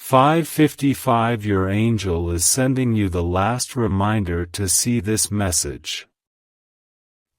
5:55 Your angel is sending you the last reminder to see this message.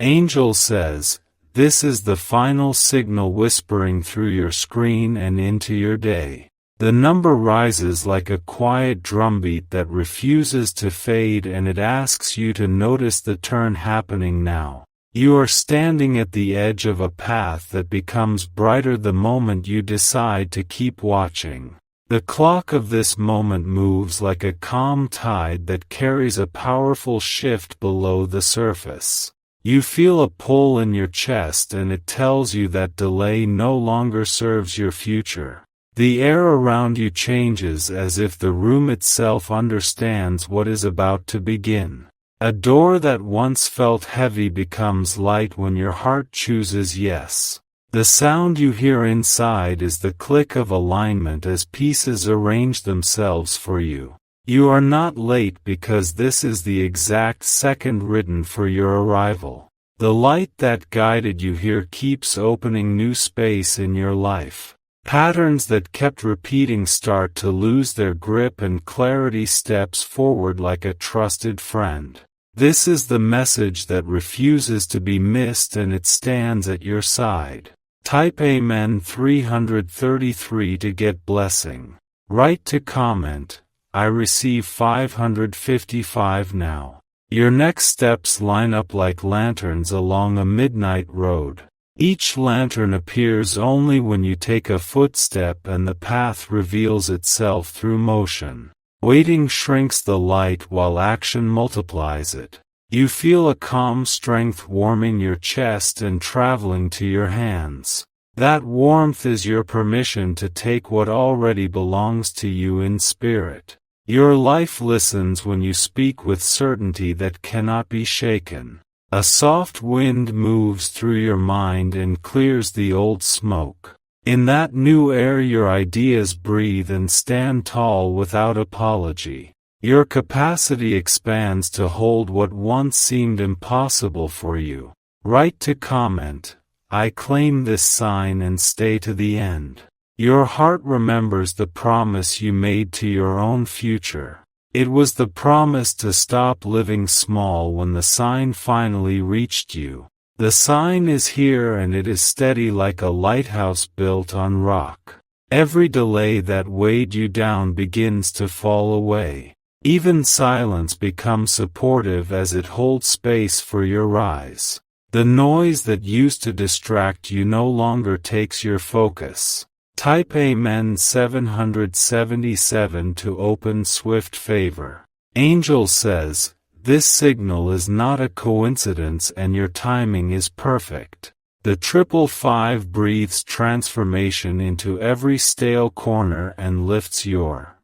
Angel says, this is the final signal whispering through your screen and into your day. The number rises like a quiet drumbeat that refuses to fade, and it asks you to notice the turn happening now. You are standing at the edge of a path that becomes brighter the moment you decide to keep watching. The clock of this moment moves like a calm tide that carries a powerful shift below the surface. You feel a pull in your chest, and it tells you that delay no longer serves your future. The air around you changes as if the room itself understands what is about to begin. A door that once felt heavy becomes light when your heart chooses yes. The sound you hear inside is the click of alignment as pieces arrange themselves for you. You are not late because this is the exact second written for your arrival. The light that guided you here keeps opening new space in your life. Patterns that kept repeating start to lose their grip, and clarity steps forward like a trusted friend. This is the message that refuses to be missed, and it stands at your side. Type Amen 333 to get blessing. Write to comment, I receive 555 now. Your next steps line up like lanterns along a midnight road. Each lantern appears only when you take a footstep, and the path reveals itself through motion. Waiting shrinks the light while action multiplies it. You feel a calm strength warming your chest and traveling to your hands. That warmth is your permission to take what already belongs to you in spirit. Your life listens when you speak with certainty that cannot be shaken. A soft wind moves through your mind and clears the old smoke. In that new air your ideas breathe and stand tall without apology. Your capacity expands to hold what once seemed impossible for you. Write to comment, I claim this sign and stay to the end. Your heart remembers the promise you made to your own future. It was the promise to stop living small when the sign finally reached you. The sign is here, and it is steady like a lighthouse built on rock. Every delay that weighed you down begins to fall away. Even silence becomes supportive as it holds space for your rise. The noise that used to distract you no longer takes your focus. Type Amen 777 to open swift favor. Angel says, this signal is not a coincidence and your timing is perfect. The 555 breathes transformation into every stale corner and lifts your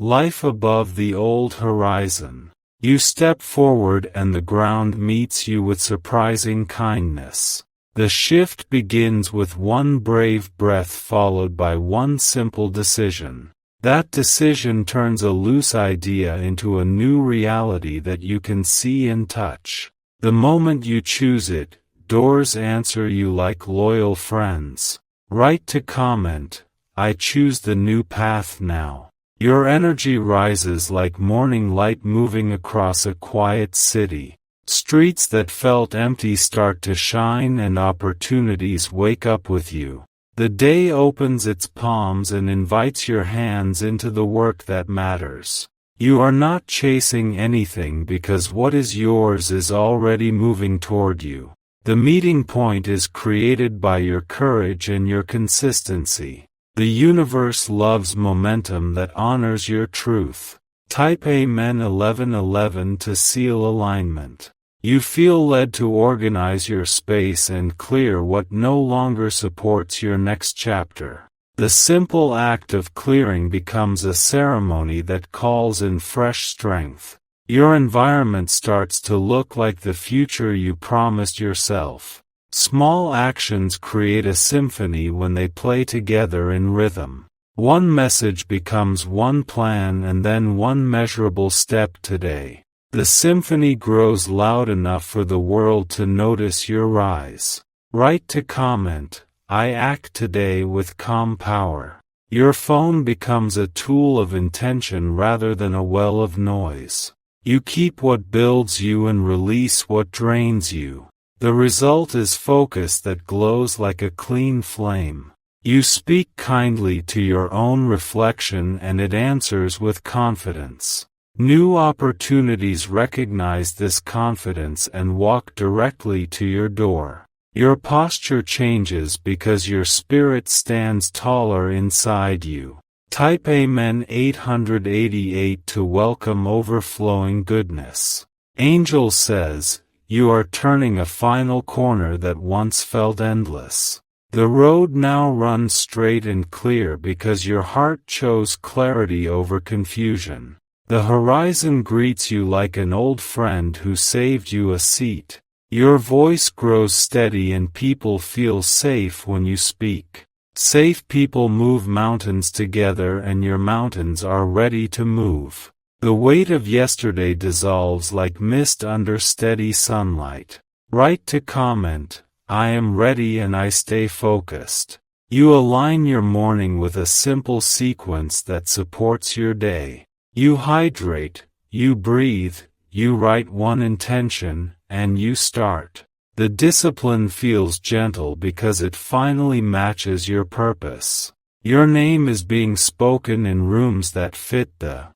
life above the old horizon. You step forward and the ground meets you with surprising kindness. The shift begins with one brave breath followed by one simple decision. That decision turns a loose idea into a new reality that you can see and touch. The moment you choose it, doors answer you like loyal friends. Write to comment, I choose the new path now. Your energy rises like morning light moving across a quiet city. Streets that felt empty start to shine and opportunities wake up with you. The day opens its palms and invites your hands into the work that matters. You are not chasing anything because what is yours is already moving toward you. The meeting point is created by your courage and your consistency. The universe loves momentum that honors your truth. Type Amen 1111 to seal alignment. You feel led to organize your space and clear what no longer supports your next chapter. The simple act of clearing becomes a ceremony that calls in fresh strength. Your environment starts to look like the future you promised yourself. Small actions create a symphony when they play together in rhythm. One message becomes one plan and then one measurable step today. The symphony grows loud enough for the world to notice your rise. Write to comment, I act today with calm power. Your phone becomes a tool of intention rather than a well of noise. You keep what builds you and release what drains you. The result is focus that glows like a clean flame. You speak kindly to your own reflection and it answers with confidence. New opportunities recognize this confidence and walk directly to your door. Your posture changes because your spirit stands taller inside you. Type Amen 888 to welcome overflowing goodness. Angel says, you are turning a final corner that once felt endless. The road now runs straight and clear because your heart chose clarity over confusion. The horizon greets you like an old friend who saved you a seat. Your voice grows steady and people feel safe when you speak. Safe people move mountains together and your mountains are ready to move. The weight of yesterday dissolves like mist under steady sunlight. Write to comment, I am ready and I stay focused. You align your morning with a simple sequence that supports your day. You hydrate, you breathe, you write one intention, and you start. The discipline feels gentle because it finally matches your purpose. Your name is being spoken in rooms that fit the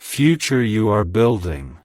future you are building.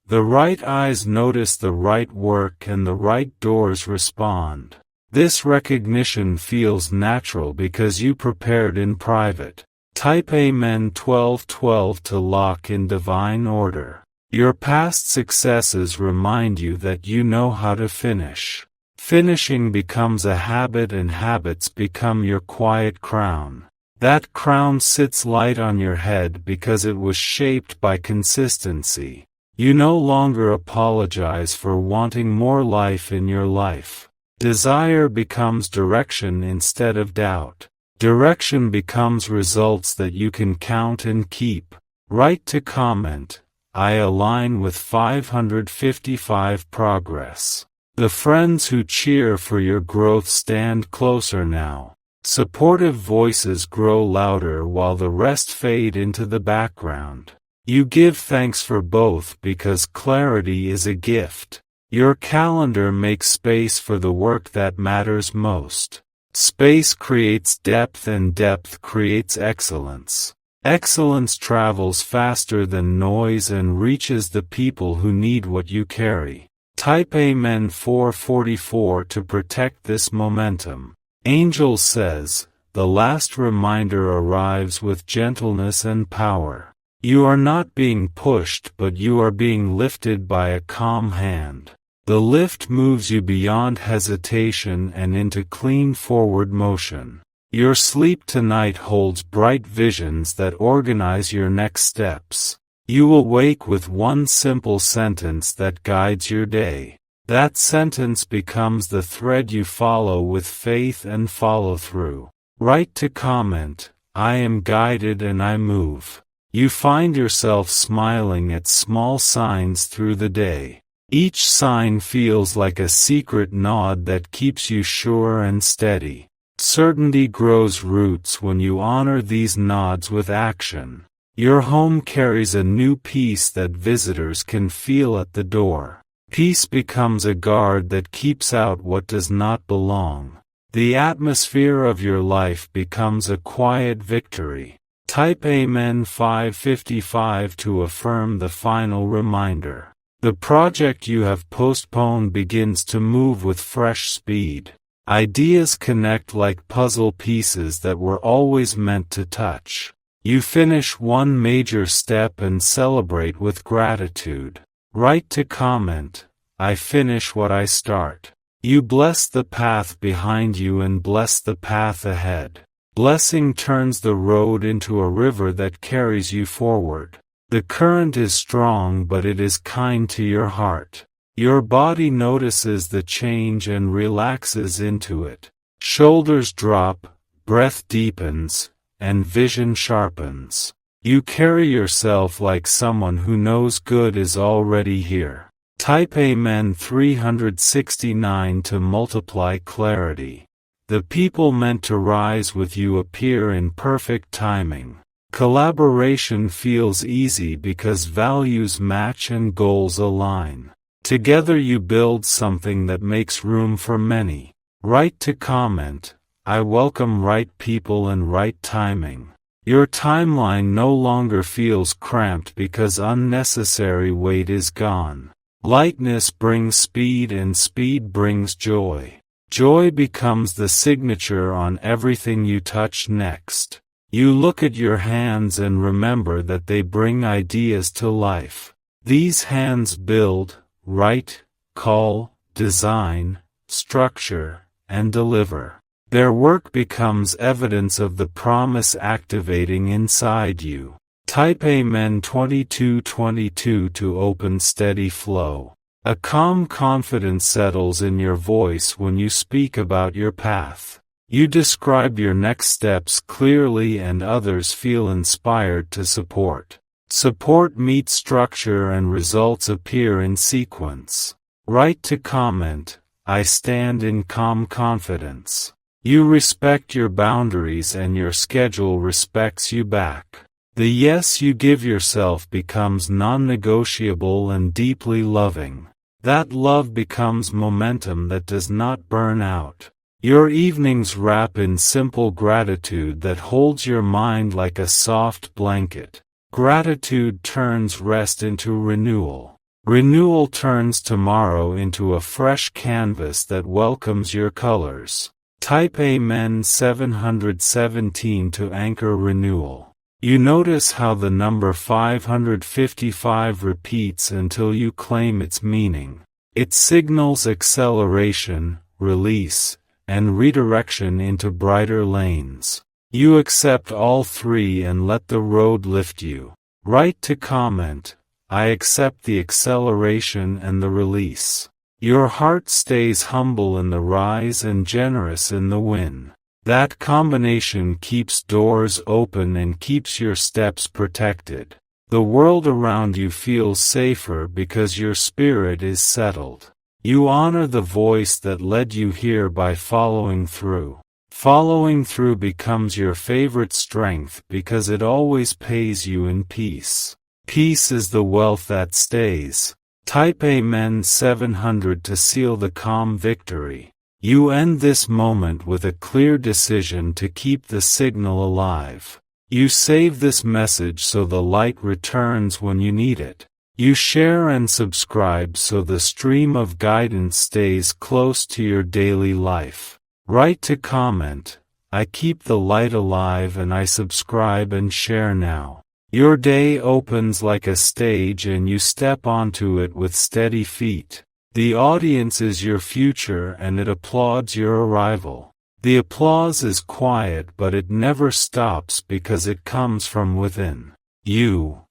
The right eyes notice the right work and the right doors respond. This recognition feels natural because you prepared in private. Type Amen 1212 to lock in divine order. Your past successes remind you that you know how to finish. Finishing becomes a habit and habits become your quiet crown. That crown sits light on your head because it was shaped by consistency. You no longer apologize for wanting more life in your life. Desire becomes direction instead of doubt. Direction becomes results that you can count and keep. Write to comment, I align with 555 progress. The friends who cheer for your growth stand closer now. Supportive voices grow louder while the rest fade into the background. You give thanks for both because clarity is a gift. Your calendar makes space for the work that matters most. Space creates depth and depth creates excellence. Excellence travels faster than noise and reaches the people who need what you carry. Type Amen 444 to protect this momentum. Angel says, the last reminder arrives with gentleness and power. You are not being pushed but you are being lifted by a calm hand. The lift moves you beyond hesitation and into clean forward motion. Your sleep tonight holds bright visions that organize your next steps. You will wake with one simple sentence that guides your day. That sentence becomes the thread you follow with faith and follow through. Write to comment, I am guided and I move. You find yourself smiling at small signs through the day. Each sign feels like a secret nod that keeps you sure and steady. Certainty grows roots when you honor these nods with action. Your home carries a new peace that visitors can feel at the door. Peace becomes a guard that keeps out what does not belong. The atmosphere of your life becomes a quiet victory. Type Amen 555 to affirm the final reminder. The project you have postponed begins to move with fresh speed. Ideas connect like puzzle pieces that were always meant to touch. You finish one major step and celebrate with gratitude. Write to comment, I finish what I start. You bless the path behind you and bless the path ahead. Blessing turns the road into a river that carries you forward. The current is strong but it is kind to your heart. Your body notices the change and relaxes into it. Shoulders drop, breath deepens, and vision sharpens. You carry yourself like someone who knows good is already here. Type Amen 369 to multiply clarity. The people meant to rise with you appear in perfect timing. Collaboration feels easy because values match and goals align. Together you build something that makes room for many. Write to comment, I welcome right people and right timing. Your timeline no longer feels cramped because unnecessary weight is gone. Lightness brings speed and speed brings joy. Joy becomes the signature on everything you touch next. You look at your hands and remember that they bring ideas to life. These hands build, write, call, design, structure, and deliver. Their work becomes evidence of the promise activating inside you. Type Amen 2222 to open steady flow. A calm confidence settles in your voice when you speak about your path. You describe your next steps clearly and others feel inspired to support. Support meets structure and results appear in sequence. Write to comment, I stand in calm confidence. You respect your boundaries and your schedule respects you back. The yes you give yourself becomes non-negotiable and deeply loving. That love becomes momentum that does not burn out. Your evenings wrap in simple gratitude that holds your mind like a soft blanket. Gratitude turns rest into renewal. Renewal turns tomorrow into a fresh canvas that welcomes your colors. Type Amen 717 to anchor renewal. You notice how the number 555 repeats until you claim its meaning. It signals acceleration, release, and redirection into brighter lanes. You accept all three and let the road lift you. Write to comment, I accept the acceleration and the release. Your heart stays humble in the rise and generous in the win. That combination keeps doors open and keeps your steps protected. The world around you feels safer because your spirit is settled. You honor the voice that led you here by following through. Following through becomes your favorite strength because it always pays you in peace. Peace is the wealth that stays. Type Amen 700 to seal the calm victory. You end this moment with a clear decision to keep the signal alive. You save this message so the light returns when you need it. You share and subscribe so the stream of guidance stays close to your daily life. Write to comment, I keep the light alive and I subscribe and share now. Your day opens like a stage and you step onto it with steady feet. The audience is your future and it applauds your arrival. The applause is quiet but it never stops because it comes from within. You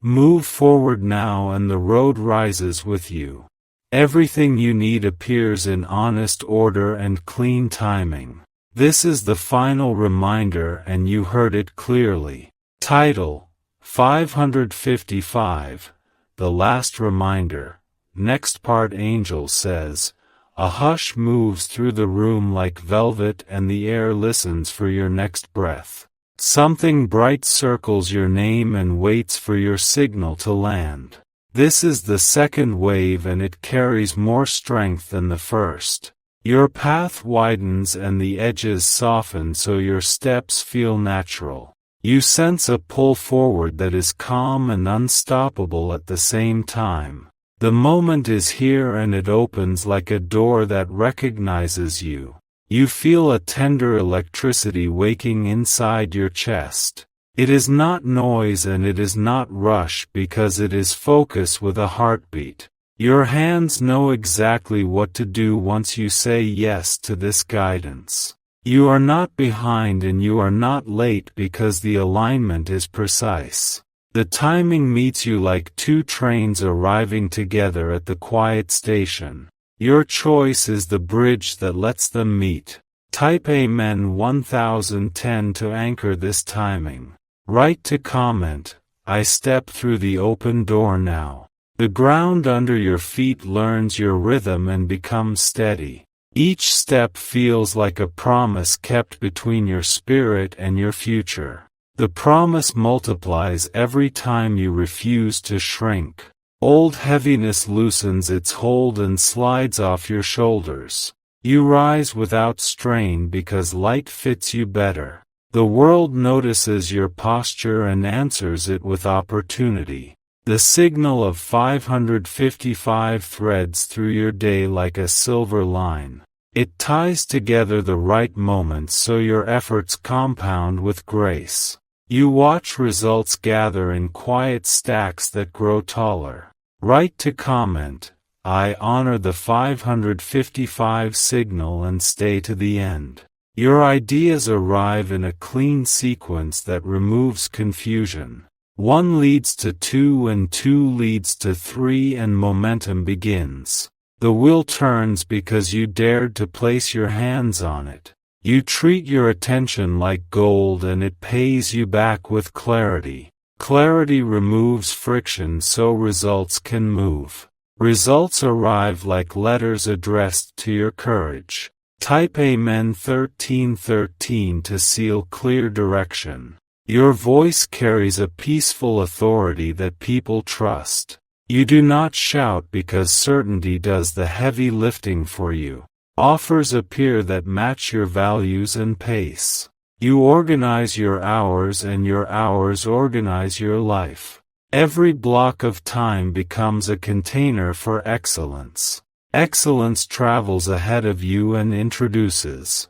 move forward now and the road rises with you. Everything you need appears in honest order and clean timing. This is the final reminder and you heard it clearly. Title: 555, The Last Reminder. Next part. Angel says, a hush moves through the room like velvet and the air listens for your next breath. Something bright circles your name and waits for your signal to land. This is the second wave and it carries more strength than the first. Your path widens and the edges soften so your steps feel natural. You sense a pull forward that is calm and unstoppable at the same time. The moment is here and it opens like a door that recognizes you. You feel a tender electricity waking inside your chest. It is not noise and it is not rush because it is focus with a heartbeat. Your hands know exactly what to do once you say yes to this guidance. You are not behind and you are not late because the alignment is precise. The timing meets you like two trains arriving together at the quiet station. Your choice is the bridge that lets them meet. Type Amen 1010 to anchor this timing. Write to comment, I step through the open door now. The ground under your feet learns your rhythm and becomes steady. Each step feels like a promise kept between your spirit and your future. The promise multiplies every time you refuse to shrink. Old heaviness loosens its hold and slides off your shoulders. You rise without strain because light fits you better. The world notices your posture and answers it with opportunity. The signal of 555 threads through your day like a silver line. It ties together the right moments so your efforts compound with grace. You watch results gather in quiet stacks that grow taller. Write to comment, I honor the 555 signal and stay to the end. Your ideas arrive in a clean sequence that removes confusion. 1 leads to 2 and 2 leads to 3 and momentum begins. The wheel turns because you dared to place your hands on it. You treat your attention like gold and it pays you back with clarity. Clarity removes friction so results can move. Results arrive like letters addressed to your courage. Type Amen 1313 to seal clear direction. Your voice carries a peaceful authority that people trust. You do not shout because certainty does the heavy lifting for you. Offers appear that match your values and pace. You organize your hours and your hours organize your life. Every block of time becomes a container for excellence. Excellence travels ahead of you and introduces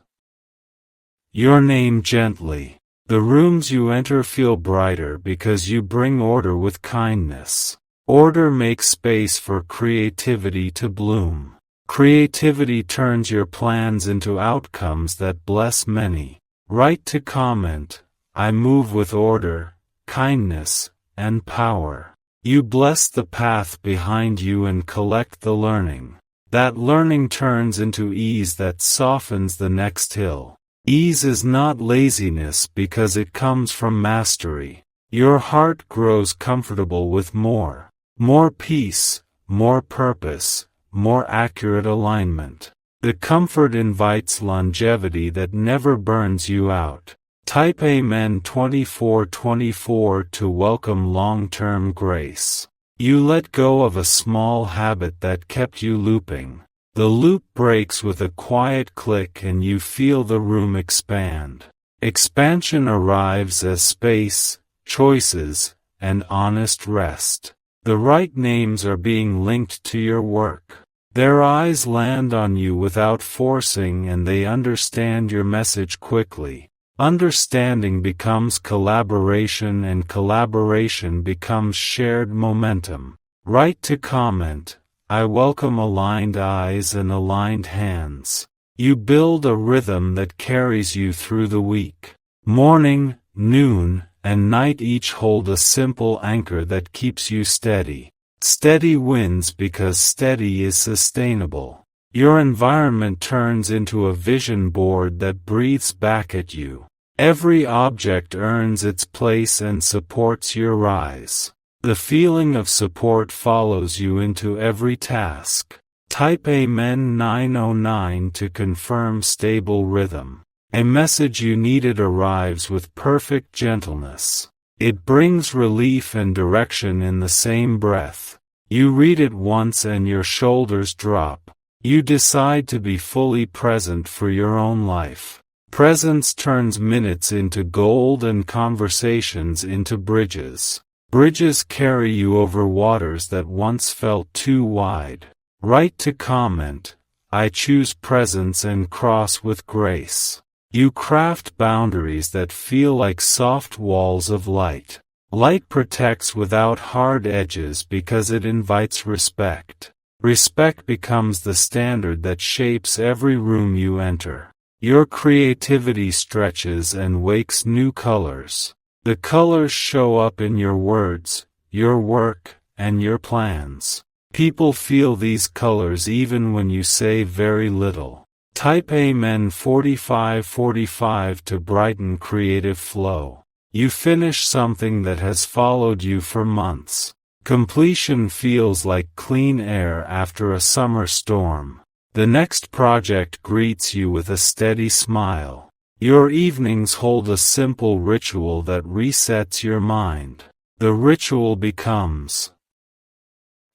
your name gently. The rooms you enter feel brighter because you bring order with kindness. Order makes space for creativity to bloom. Creativity turns your plans into outcomes that bless many. Write to comment, I move with order, kindness, and power. You bless the path behind you and collect the learning. That learning turns into ease that softens the next hill. Ease is not laziness because it comes from mastery. Your heart grows comfortable with more. More peace, more purpose, more accurate alignment. The comfort invites longevity that never burns you out. Type Amen 2424 to welcome long-term grace. You let go of a small habit that kept you looping. The loop breaks with a quiet click and you feel the room expand. Expansion arrives as space, choices, and honest rest. The right names are being linked to your work. Their eyes land on you without forcing and they understand your message quickly. Understanding becomes collaboration and collaboration becomes shared momentum. Write to comment, I welcome aligned eyes and aligned hands. You build a rhythm that carries you through the week. Morning, noon, and night each hold a simple anchor that keeps you steady. Steady wins because steady is sustainable. Your environment turns into a vision board that breathes back at you. Every object earns its place and supports your rise. The feeling of support follows you into every task. Type Amen 909 to confirm stable rhythm. A message you needed arrives with perfect gentleness. It brings relief and direction in the same breath. You read it once and your shoulders drop. You decide to be fully present for your own life. Presence turns minutes into gold and conversations into bridges. Bridges carry you over waters that once felt too wide. Write to comment, I choose presence and cross with grace. You craft boundaries that feel like soft walls of light. Light protects without hard edges because it invites respect. Respect becomes the standard that shapes every room you enter. Your creativity stretches and wakes new colors. The colors show up in your words, your work, and your plans. People feel these colors even when you say very little. Type Amen 4545 to brighten creative flow. You finish something that has followed you for months. Completion feels like clean air after a summer storm. The next project greets you with a steady smile. Your evenings hold a simple ritual that resets your mind. The ritual becomes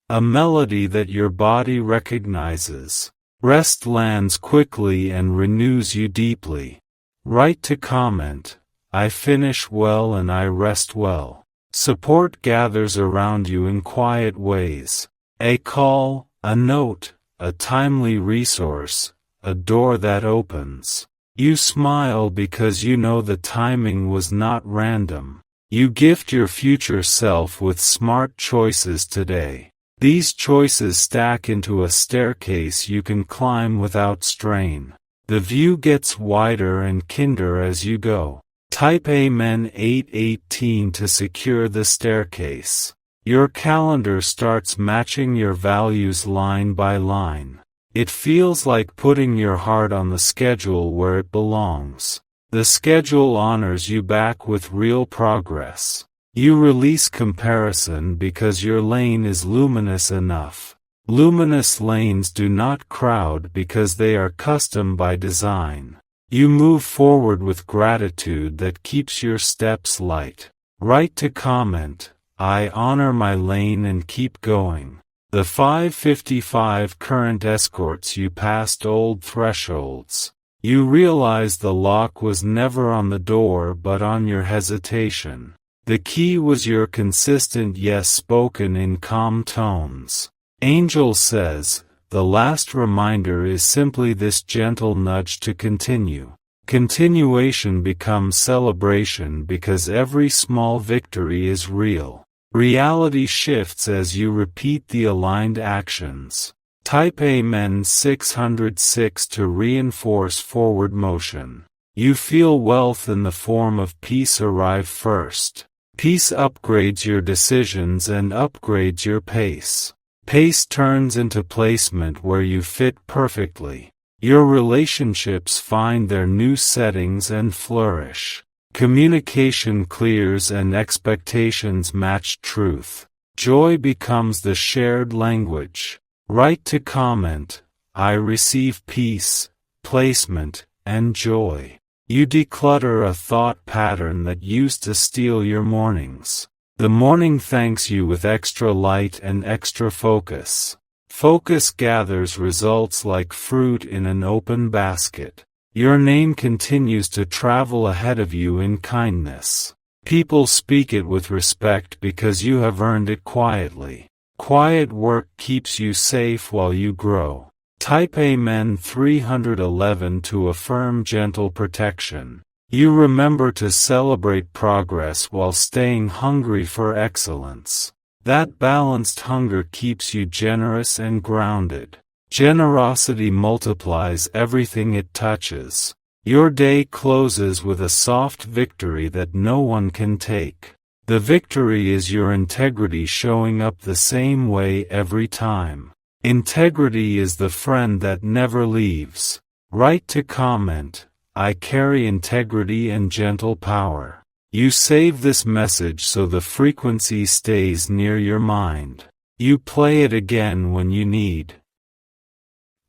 a melody that your body recognizes. Rest lands quickly and renews you deeply. Write to comment, I finish well and I rest well. Support gathers around you in quiet ways. A call, a note, a timely resource, a door that opens. You smile because you know the timing was not random. You gift your future self with smart choices today. These choices stack into a staircase you can climb without strain. The view gets wider and kinder as you go. Type Amen 818 to secure the staircase. Your calendar starts matching your values line by line. It feels like putting your heart on the schedule where it belongs. The schedule honors you back with real progress. You release comparison because your lane is luminous enough. Luminous lanes do not crowd because they are custom by design. You move forward with gratitude that keeps your steps light. Write to comment, I honor my lane and keep going. The 5:55 current escorts you past old thresholds. You realize the lock was never on the door but on your hesitation. The key was your consistent yes spoken in calm tones. Angel says, the last reminder is simply this gentle nudge to continue. Continuation becomes celebration because every small victory is real. Reality shifts as you repeat the aligned actions. Type Amen 606 to reinforce forward motion. You feel wealth in the form of peace arrive first. Peace upgrades your decisions and upgrades your pace. Pace turns into placement where you fit perfectly. Your relationships find their new settings and flourish. Communication clears and expectations match truth. Joy becomes the shared language. Write to comment, I receive peace, placement, and joy. You declutter a thought pattern that used to steal your mornings. The morning thanks you with extra light and extra focus. Focus gathers results like fruit in an open basket. Your name continues to travel ahead of you in kindness. People speak it with respect because you have earned it quietly. Quiet work keeps you safe while you grow. Type Amen 311 to affirm gentle protection. You remember to celebrate progress while staying hungry for excellence. That balanced hunger keeps you generous and grounded. Generosity multiplies everything it touches. Your day closes with a soft victory that no one can take. The victory is your integrity showing up the same way every time. Integrity is the friend that never leaves. Write to comment, I carry integrity and gentle power. You save this message so the frequency stays near your mind. You play it again when you need.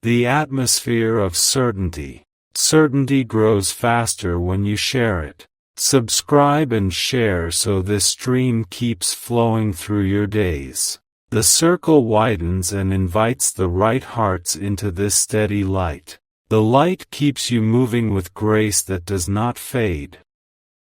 The atmosphere of certainty. Certainty grows faster when you share it. Subscribe and share so this stream keeps flowing through your days. The circle widens and invites the right hearts into this steady light. The light keeps you moving with grace that does not fade.